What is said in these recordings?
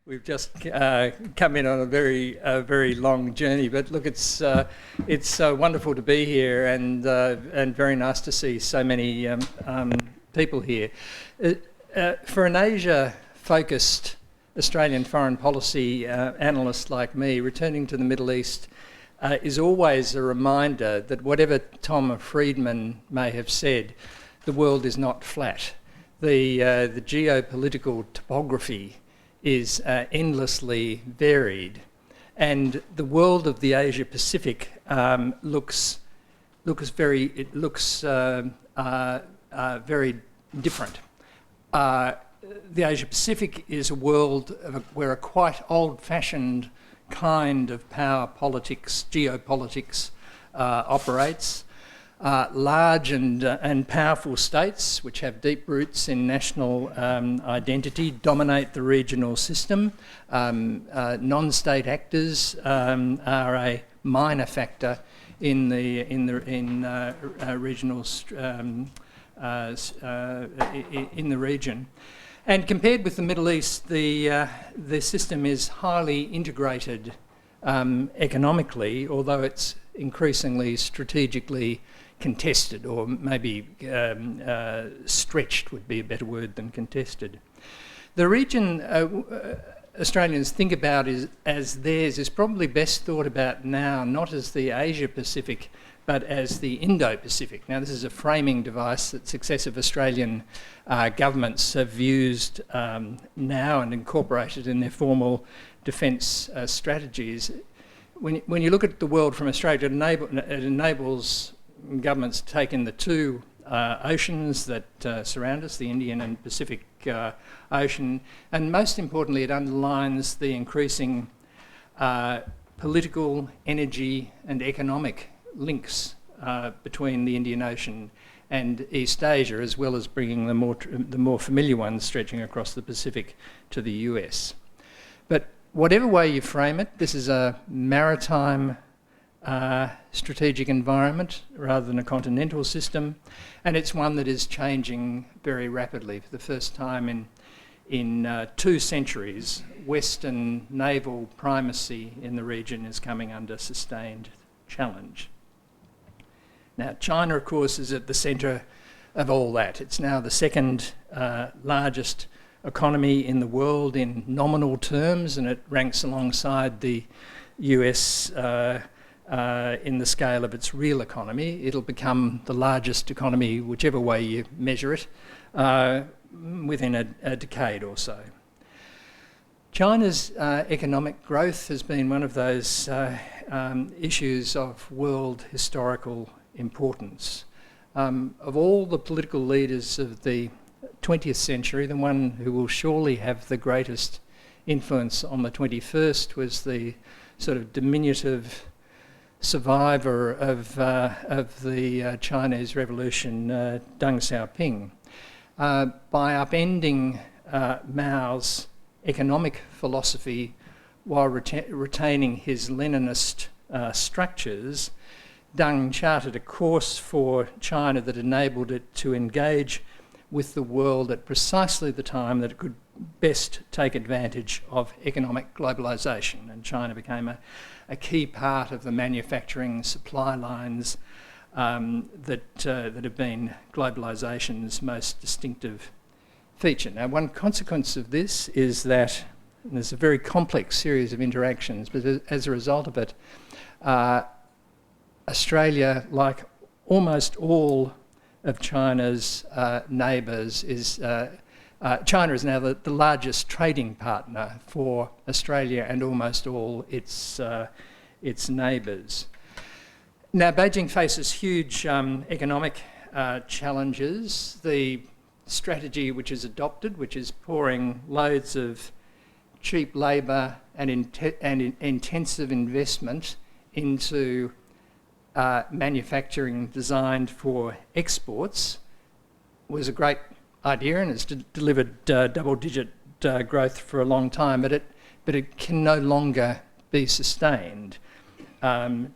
We've just come in on a very long journey, but look, it's wonderful to be here, and very nice to see so many people here. For an Asia-focused Australian foreign policy analyst like me, returning to the Middle East is always a reminder that whatever Tom Friedman may have said, the world is not flat. The geopolitical topography is endlessly varied, and the world of the Asia Pacific looks very different. The Asia Pacific is a world where a quite old-fashioned kind of power politics, geopolitics operates. Large and powerful states, which have deep roots in national identity, dominate the regional system. Non-state actors are a minor factor in the region. And compared with the Middle East, the system is highly integrated economically, although it's increasingly strategically contested, or maybe stretched would be a better word than contested. The region Australians think about as theirs is probably best thought about now not as the Asia-Pacific, but as the Indo-Pacific. Now, this is a framing device that successive Australian governments have used now and incorporated in their formal defence strategies. When you look at the world from Australia, it enables governments to take in the two oceans that surround us, the Indian and Pacific Ocean, and most importantly, it underlines the increasing political, energy and economic links between the Indian Ocean and East Asia, as well as bringing the more familiar ones stretching across the Pacific to the US. But whatever way you frame it, this is a maritime strategic environment rather than a continental system, and it's one that is changing very rapidly. For the first time in 2 centuries, Western naval primacy in the region is coming under sustained challenge. Now, China, of course, is at the centre of all that. It's now the second largest economy in the world in nominal terms, and it ranks alongside the US in the scale of its real economy. It'll become the largest economy, whichever way you measure it, within a decade or so. China's economic growth has been one of those issues of world historical importance. Of all the political leaders of the 20th century, the one who will surely have the greatest influence on the 21st was the sort of diminutive survivor of the Chinese Revolution, Deng Xiaoping. By upending Mao's economic philosophy while retaining his Leninist structures, Deng charted a course for China that enabled it to engage with the world at precisely the time that it could best take advantage of economic globalisation, and China became a key part of the manufacturing supply lines that have been globalisation's most distinctive feature. Now, one consequence of this is that, and there's a very complex series of interactions, but as a result of it, Australia, like almost all of China's neighbours, China is now the largest trading partner for Australia and almost all its neighbours. Now, Beijing faces huge economic challenges. The strategy which is adopted, which is pouring loads of cheap labour and intensive investment into manufacturing designed for exports, was a great idea and has delivered double-digit growth for a long time, but it can no longer be sustained.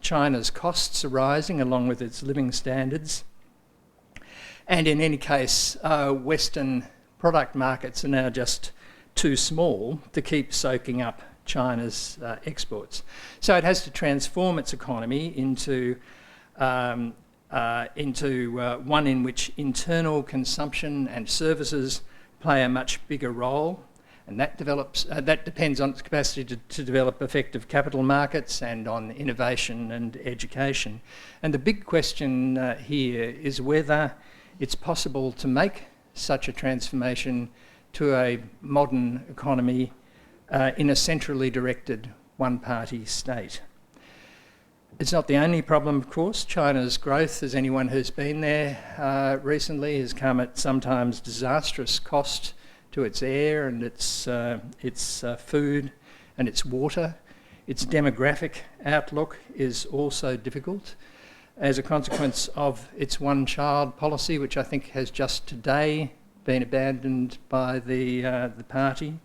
China's costs are rising along with its living standards, and in any case, Western product markets are now just too small to keep soaking up China's exports. So it has to transform its economy into one in which internal consumption and services play a much bigger role, and that depends on its capacity to develop effective capital markets and on innovation and education. And the big question here is whether it's possible to make such a transformation to a modern economy in a centrally directed one-party state. It's not the only problem, of course. China's growth, as anyone who's been there recently, has come at sometimes disastrous cost to its air and its food and its water. Its demographic outlook is also difficult as a consequence of its one-child policy, which I think has just today been abandoned by the party.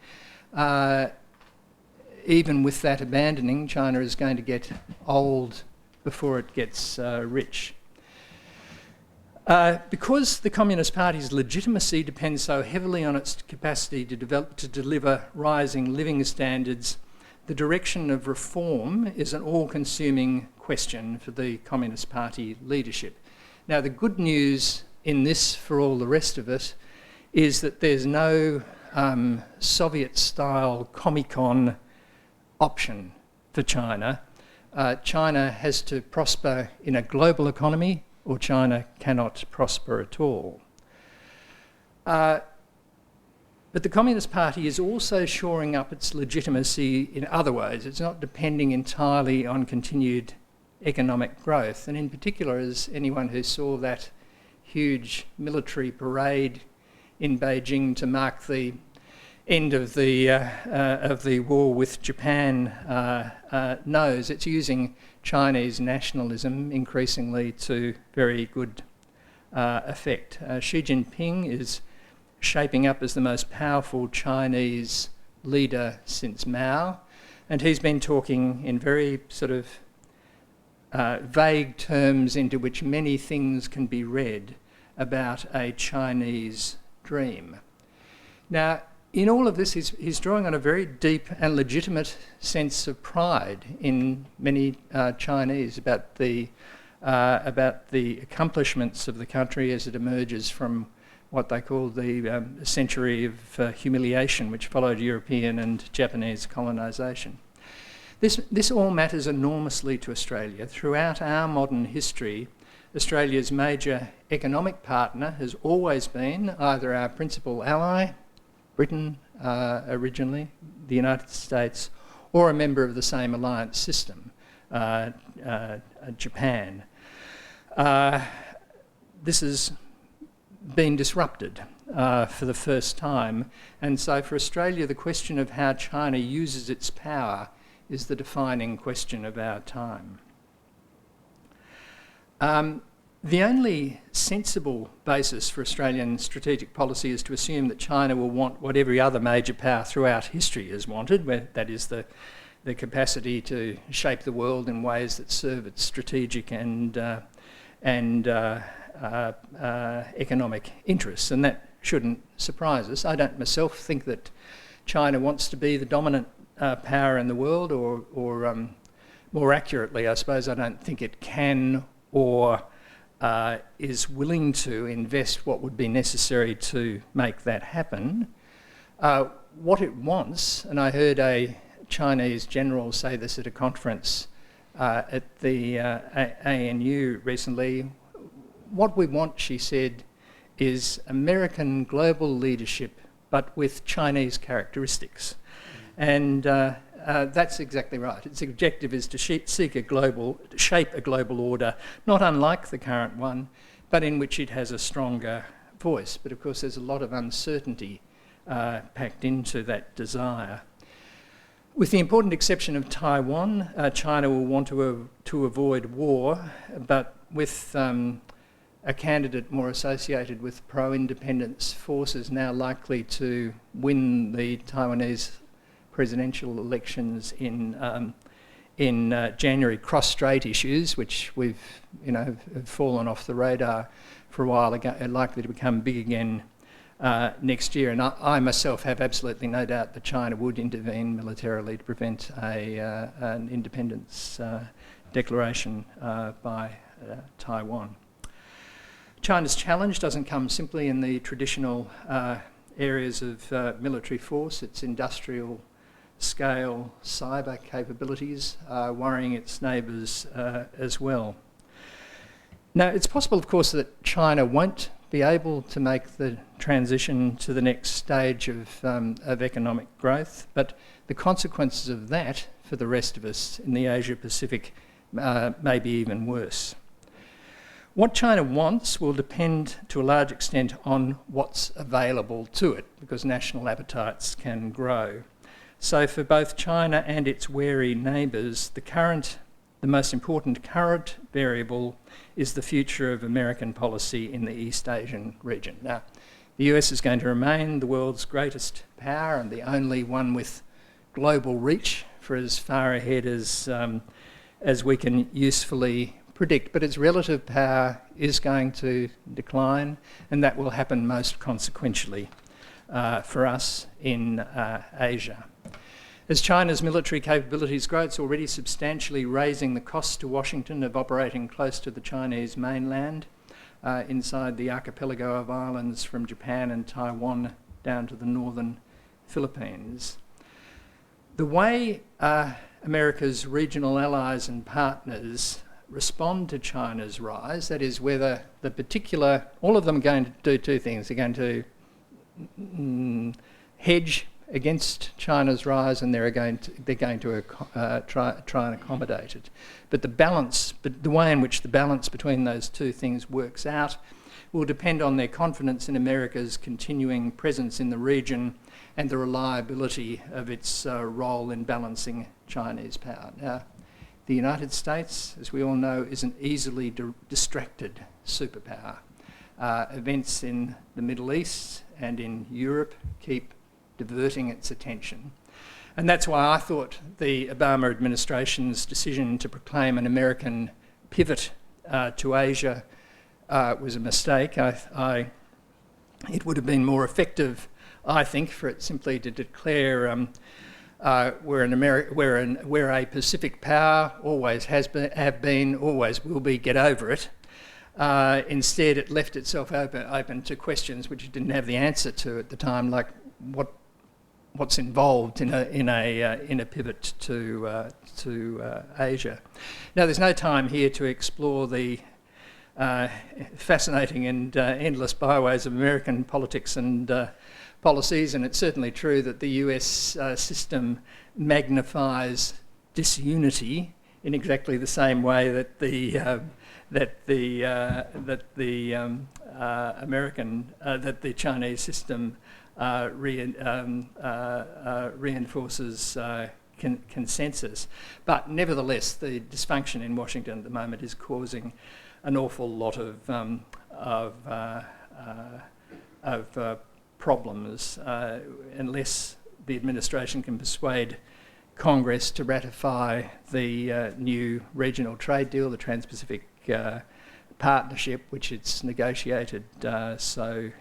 Even with that abandoning, China is going to get old before it gets rich. Because the Communist Party's legitimacy depends so heavily on its capacity to deliver rising living standards, the direction of reform is an all-consuming question for the Communist Party leadership. Now, the good news in this, for all the rest of it, is that there's no Soviet-style Comic-Con option for China. China has to prosper in a global economy, or China cannot prosper at all. But the Communist Party is also shoring up its legitimacy in other ways. It's not depending entirely on continued economic growth. And in particular, as anyone who saw that huge military parade in Beijing to mark the end of the war with Japan knows, it's using Chinese nationalism increasingly to very good effect. Xi Jinping is shaping up as the most powerful Chinese leader since Mao, and he's been talking in very sort of vague terms into which many things can be read about a Chinese dream. Now, in all of this, he's drawing on a very deep and legitimate sense of pride in many Chinese about the accomplishments of the country as it emerges from what they call the century of humiliation which followed European and Japanese colonisation. This all matters enormously to Australia. Throughout our modern history, Australia's major economic partner has always been either our principal ally, Britain originally, the United States, or a member of the same alliance system, Japan. This has been disrupted for the first time, and so for Australia the question of how China uses its power is the defining question of our time. The only sensible basis for Australian strategic policy is to assume that China will want what every other major power throughout history has wanted, that is the capacity to shape the world in ways that serve its strategic and economic interests, and that shouldn't surprise us. I don't myself think that China wants to be the dominant power in the world, or more accurately, I suppose, I don't think it can or is willing to invest what would be necessary to make that happen. What it wants, and I heard a Chinese general say this at a conference at the ANU recently, what we want, she said, is American global leadership, but with Chinese characteristics. And that's exactly right. Its objective is to shape a global order, not unlike the current one, but in which it has a stronger voice. But of course there's a lot of uncertainty packed into that desire. With the important exception of Taiwan, China will want to avoid war, but with a candidate more associated with pro-independence forces now likely to win the Taiwanese presidential elections in January, cross-strait issues, which have fallen off the radar for a while, are likely to become big again next year. And I myself have absolutely no doubt that China would intervene militarily to prevent an independence declaration by Taiwan. China's challenge doesn't come simply in the traditional areas of military force. Its industrial scale cyber capabilities are worrying its neighbours as well. Now, it's possible, of course, that China won't be able to make the transition to the next stage of economic growth, but the consequences of that for the rest of us in the Asia-Pacific may be even worse. What China wants will depend to a large extent on what's available to it, because national appetites can grow. So for both China and its wary neighbours, the most important current variable is the future of American policy in the East Asian region. Now, the US is going to remain the world's greatest power and the only one with global reach for as far ahead as we can usefully predict, but its relative power is going to decline, and that will happen most consequentially for us in Asia. As China's military capabilities grow, it's already substantially raising the cost to Washington of operating close to the Chinese mainland, inside the archipelago of islands from Japan and Taiwan down to the northern Philippines. The way America's regional allies and partners respond to China's rise, that is whether the particular, all of them are going to do two things. They're going to hedge against China's rise, and they're going to try and accommodate it. But the way in which the balance between those two things works out will depend on their confidence in America's continuing presence in the region and the reliability of its role in balancing Chinese power. Now, the United States, as we all know, is an easily distracted superpower. Events in the Middle East and in Europe keep diverting its attention. And that's why I thought the Obama administration's decision to proclaim an American pivot to Asia was a mistake. It would have been more effective, I think, for it simply to declare we're a Pacific power, always have been, always will be, get over it. Instead, it left itself open to questions which it didn't have the answer to at the time, like what's involved in a pivot to Asia. Now, there's no time here to explore the fascinating and endless byways of American politics and policies, and it's certainly true that the US system magnifies disunity in exactly the same way that the Chinese system reinforces consensus. But nevertheless, the dysfunction in Washington at the moment is causing an awful lot of problems unless the administration can persuade Congress to ratify the new regional trade deal, the Trans-Pacific Partnership, which it's negotiated so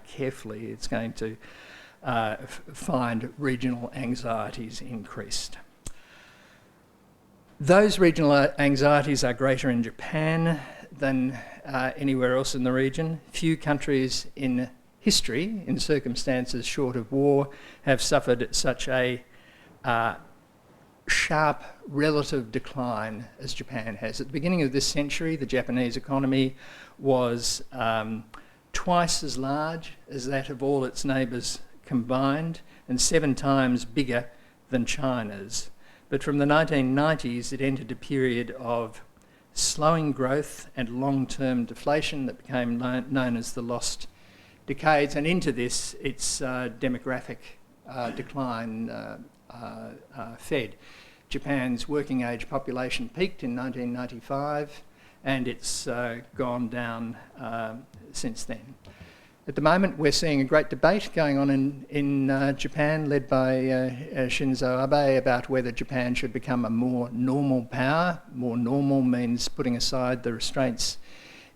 carefully. It's going to find regional anxieties increased. Those regional anxieties are greater in Japan than anywhere else in the region. Few countries in history, in circumstances short of war, have suffered such a sharp relative decline as Japan has. At the beginning of this century, the Japanese economy was twice as large as that of all its neighbours combined and 7 times bigger than China's. But from the 1990s, it entered a period of slowing growth and long-term deflation that became known as the lost decades, and into this, its demographic decline fed. Japan's working age population peaked in 1995, and it's gone down since then. At the moment, we're seeing a great debate going on in Japan, led by Shinzo Abe, about whether Japan should become a more normal power. More normal means putting aside the restraints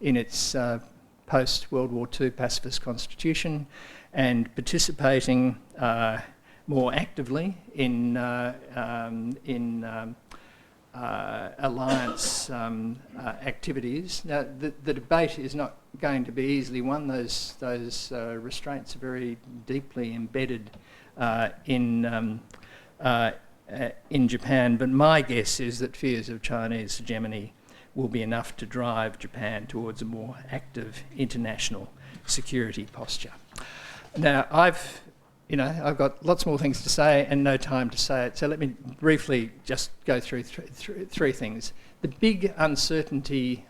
in its post-World War II pacifist constitution and participating more actively in alliance activities. Now, the debate is not going to be easily won. Those restraints are very deeply embedded in Japan, but my guess is that fears of Chinese hegemony will be enough to drive Japan towards a more active international security posture. Now, I've got lots more things to say and no time to say it, so let me briefly just go through three things. The big uncertainty,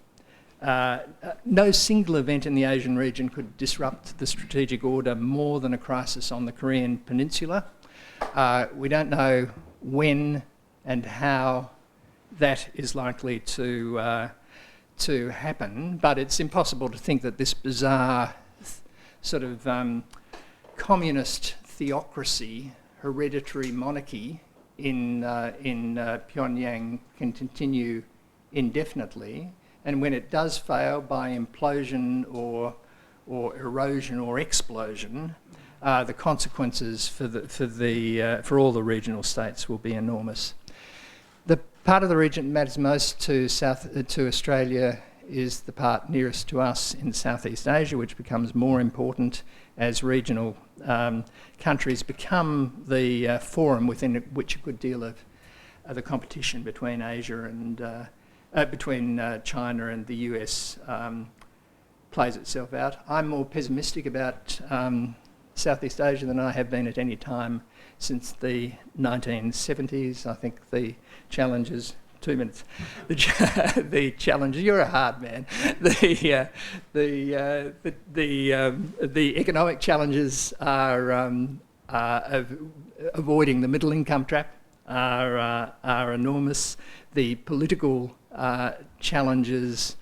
no single event in the Asian region could disrupt the strategic order more than a crisis on the Korean Peninsula. We don't know when and how that is likely to happen, but it's impossible to think that this bizarre sort of communist theocracy, hereditary monarchy in Pyongyang can continue indefinitely, and when it does fail by implosion or erosion or explosion, the consequences for all the regional states will be enormous. The part of the region that matters most to Australia is the part nearest to us in Southeast Asia, which becomes more important as regional countries become the forum within which a good deal of the competition between Asia and between China and the US plays itself out. I'm more pessimistic about Southeast Asia than I have been at any time since the 1970s. I think the challenges. 2 minutes. The challenges. You're a hard man. The economic challenges are of avoiding the middle income trap are enormous. The political challenges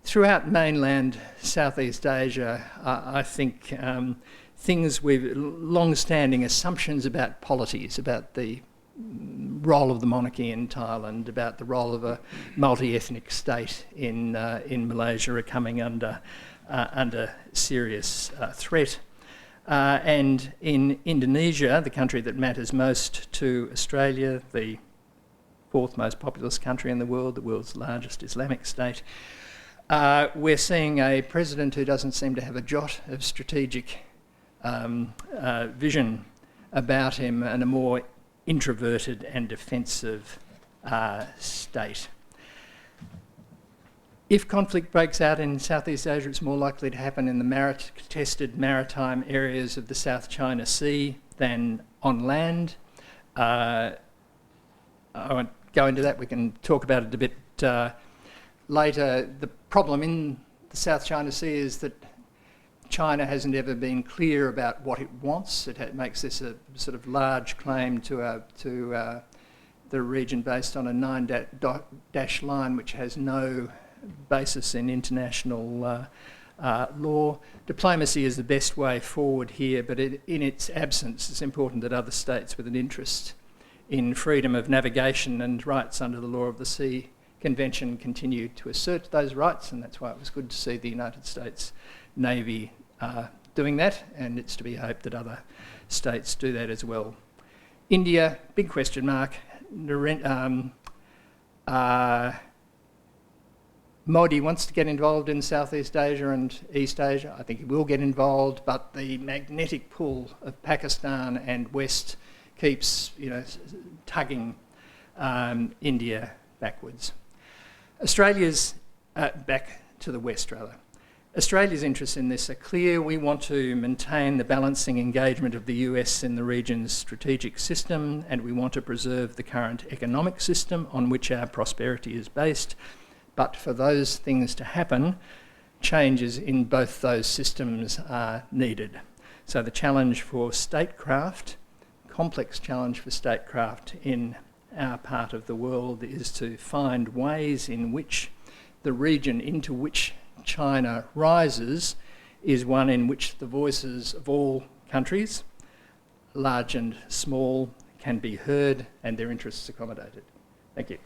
throughout mainland Southeast Asia, I think things with long-standing assumptions about polities, about the role of the monarchy in Thailand, about the role of a multi-ethnic state in Malaysia are coming under serious threat. And in Indonesia, the country that matters most to Australia, the fourth most populous country in the world's largest Islamic state, we're seeing a president who doesn't seem to have a jot of strategic vision about him, and a more introverted and defensive state. If conflict breaks out in Southeast Asia, it's more likely to happen in the contested maritime areas of the South China Sea than on land. I won't go into that. We can talk about it a bit later. The problem in the South China Sea is that China hasn't ever been clear about what it wants. It makes this a sort of large claim to the region based on a 9-dash line which has no basis in international law. Diplomacy is the best way forward here, but in its absence, it's important that other states with an interest in freedom of navigation and rights under the Law of the Sea Convention continue to assert those rights, and that's why it was good to see the United States Navy doing that, and it's to be hoped that other states do that as well. India, big question mark. Modi wants to get involved in Southeast Asia and East Asia. I think he will get involved, but the magnetic pull of Pakistan and West keeps, tugging India backwards. Australia's back to the West, rather. Australia's interests in this are clear. We want to maintain the balancing engagement of the US in the region's strategic system, and we want to preserve the current economic system on which our prosperity is based. But for those things to happen, changes in both those systems are needed. So the challenge for statecraft, complex challenge for statecraft in our part of the world, is to find ways in which the region into which China rises is one in which the voices of all countries, large and small, can be heard and their interests accommodated. Thank you.